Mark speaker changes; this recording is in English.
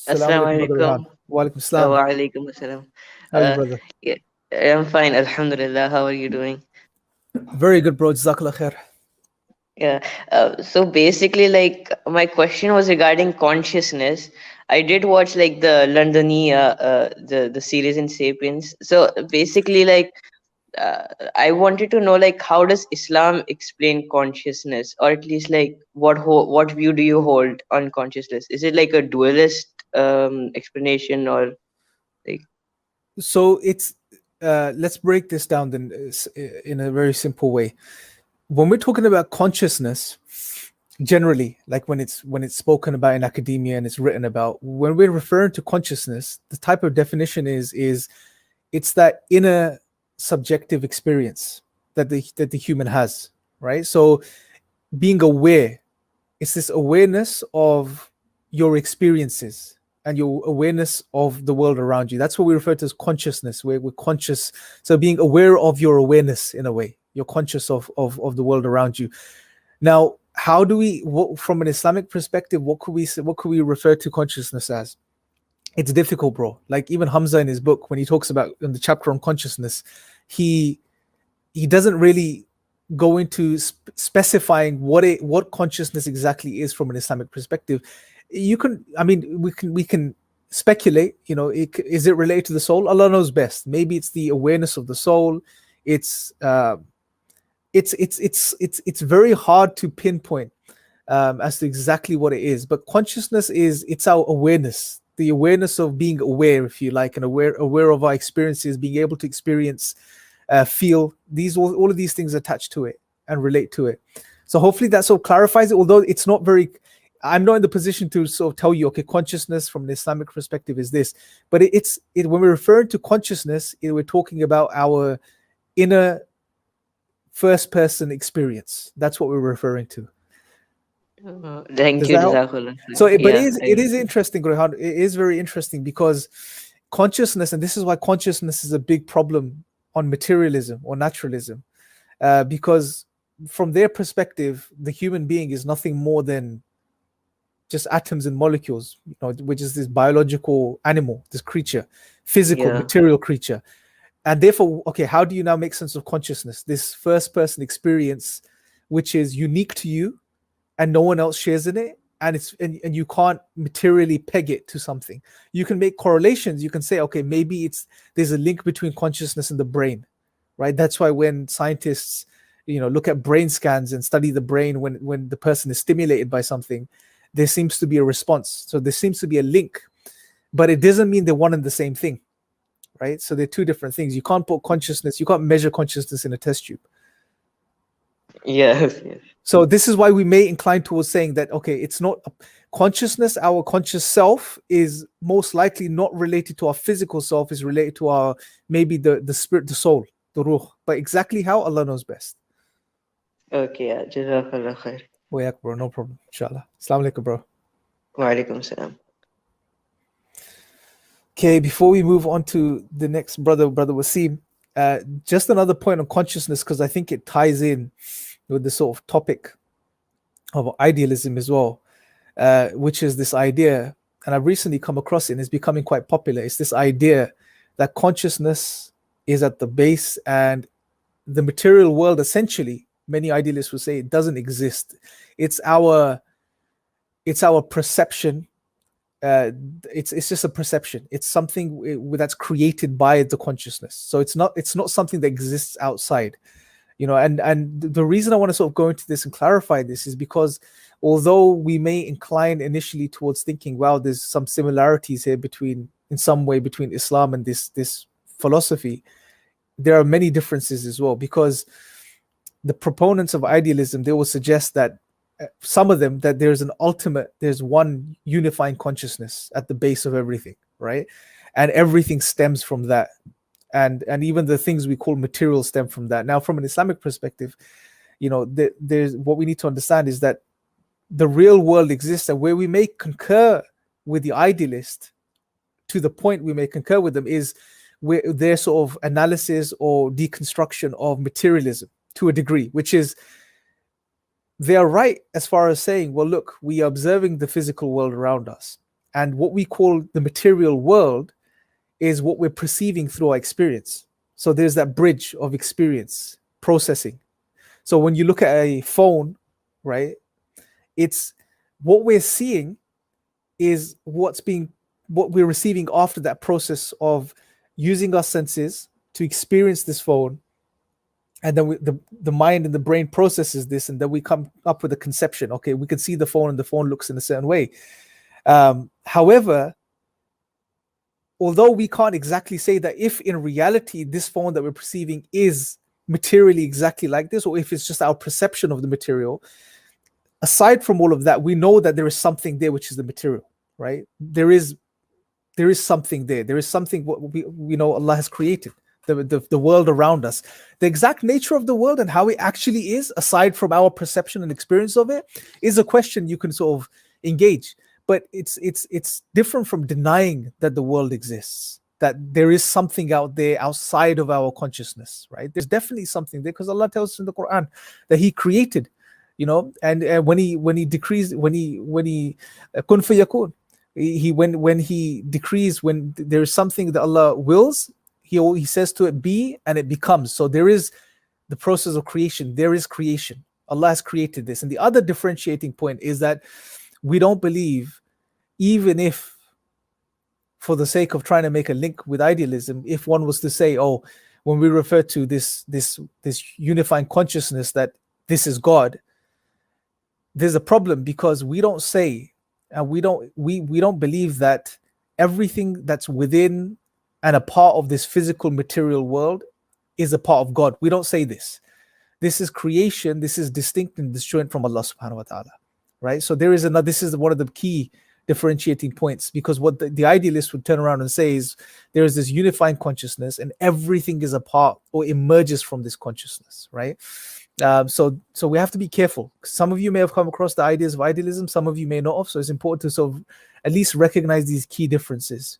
Speaker 1: Assalamu
Speaker 2: Assalamu
Speaker 1: alaikum, brother
Speaker 2: alaikum.
Speaker 1: Rehan. Wa alaikum salam.
Speaker 2: Wa alaikum assalam.
Speaker 1: How are you,
Speaker 2: Uh,
Speaker 1: brother?
Speaker 2: yeah, I'm fine, Alhamdulillah. How are you doing?
Speaker 1: Very good, bro. Jazakallah khair.
Speaker 2: Yeah. So basically, like my question was regarding consciousness. I did watch like the Londoniya, the series in *Sapiens*. So basically, like uh, I wanted to know like how does Islam explain consciousness, or at least like what view do you hold on consciousness? Is it like a dualist explanation, or like
Speaker 1: So let's break this down then in a very simple way. When we're talking about consciousness, generally, like when it's spoken about in academia and it's written about, when we're referring to consciousness, the type of definition is it's that inner subjective experience that the human has, right? So being aware, it's this awareness of your experiences and your awareness of the world around you. That's what we refer to as consciousness, where we're conscious. So being aware of your awareness in a way, you're conscious of the world around you. Now, how do we, from an Islamic perspective, what could we say, what could we refer to consciousness as? It's difficult, bro. Like even Hamza in his book, when he talks about in the chapter on consciousness, he he doesn't really go into specifying what consciousness exactly is from an Islamic perspective. You can, I mean, we can speculate. Is it related to the soul? Allah knows best. Maybe it's the awareness of the soul. It's it's very hard to pinpoint as to exactly what it is. But consciousness is, it's our awareness, the awareness of being aware, if you like, and aware of our experiences, being able to experience, feel these, all of these things attached to it and relate to it. So hopefully that sort of clarifies it. Although it's not very, I'm not in the position to sort of tell you, okay, consciousness from an Islamic perspective is this. But when we're referring to consciousness, we're talking about our inner first person experience. That's what we're referring to.
Speaker 2: thank
Speaker 1: Does
Speaker 2: you,
Speaker 1: that help?
Speaker 2: Jazakallah.
Speaker 1: So, but
Speaker 2: Yeah,
Speaker 1: it is interesting, Rehan. It is very interesting because consciousness, and this is why consciousness is a big problem on materialism or naturalism, because from their perspective, the human being is nothing more than just atoms and molecules, which is this biological animal, this creature, physical,
Speaker 2: yeah,
Speaker 1: material creature. And therefore, okay, how do you now make sense of consciousness? This first person experience, which is unique to you and no one else shares in it, and you can't materially peg it to something. You can make correlations. You can say, okay, maybe there's a link between consciousness and the brain, right? That's why when scientists look at brain scans and study the brain, when the person is stimulated by something, there seems to be a response. So there seems to be a link, but it doesn't mean they're one and the same thing, right? So they're two different things. You can't measure consciousness in a test tube.
Speaker 2: yes, yes.
Speaker 1: So this is why we may incline towards saying that, okay, it's not consciousness. Our conscious self is most likely not related to our physical self, is related to our, maybe the spirit, the soul, the ruh. But exactly how, Allah knows best.
Speaker 2: Okay, yeah, Jazakallah khair.
Speaker 1: Wayak, bro, no problem. Inshallah. Assalamu alaikum, bro.
Speaker 2: Wa alaikum salam.
Speaker 1: Okay, before we move on to the next brother Wasim, just another point on consciousness, because I think it ties in with the sort of topic of idealism as well, which is this idea, and I've recently come across it, and it's becoming quite popular. It's this idea that consciousness is at the base, and the material world, essentially, many idealists would say, it doesn't exist. It's our perception. It's just a perception. It's something that's created by the consciousness. So it's not something that exists outside. And the reason I want to sort of go into this and clarify this is because although we may incline initially towards thinking, wow, there's some similarities here in some way between Islam and this philosophy, there are many differences as well, because the proponents of idealism, they will suggest that some of them, that there's one unifying consciousness at the base of everything, right? And everything stems from that. And even the things we call material stem from that. Now, from an Islamic perspective, there's what we need to understand is that the real world exists, and where we may concur with the idealist, to the point we may concur with them, is where their sort of analysis or deconstruction of materialism to a degree, which is, they are right as far as saying, well, look, we are observing the physical world around us, and what we call the material world is what we're perceiving through our experience. So there's that bridge of experience processing. So when you look at a phone, right, it's what we're seeing is what we're receiving after that process of using our senses to experience this phone, and then the mind and the brain processes this, and then we come up with a conception. Okay, we can see the phone, and the phone looks in a certain way. However, although we can't exactly say that if in reality this phone that we're perceiving is materially exactly like this, or if it's just our perception of the material, aside from all of that, we know that there is something there, which is the material, right? There is something there. There is something what we know Allah has created, the world around us. The exact nature of the world and how it actually is, aside from our perception and experience of it, is a question you can sort of engage. But it's different from denying that the world exists, that there is something out there outside of our consciousness, right? There's definitely something there, because Allah tells us in the Quran that He created, and when He decrees, when he kun fayakun, when He decrees, when there is something that Allah wills, He says to it be, and it becomes. So there is the process of creation. There is creation. Allah has created this. And the other differentiating point is that we don't believe, even if, for the sake of trying to make a link with idealism, if one was to say, oh, when we refer to this unifying consciousness, that this is God, there's a problem, because we don't say, and we don't believe that everything that's within and a part of this physical material world is a part of God. We don't say this. This is creation. This is distinct and disjoint from Allah subhanahu wa ta'ala. Right? So there is another, this is one of the key differentiating points, because what the idealist would turn around and say is there is this unifying consciousness, and everything is a part or emerges from this consciousness, right? So we have to be careful. Some of you may have come across the ideas of idealism, some of you may not have. So it's important to sort of at least recognize these key differences.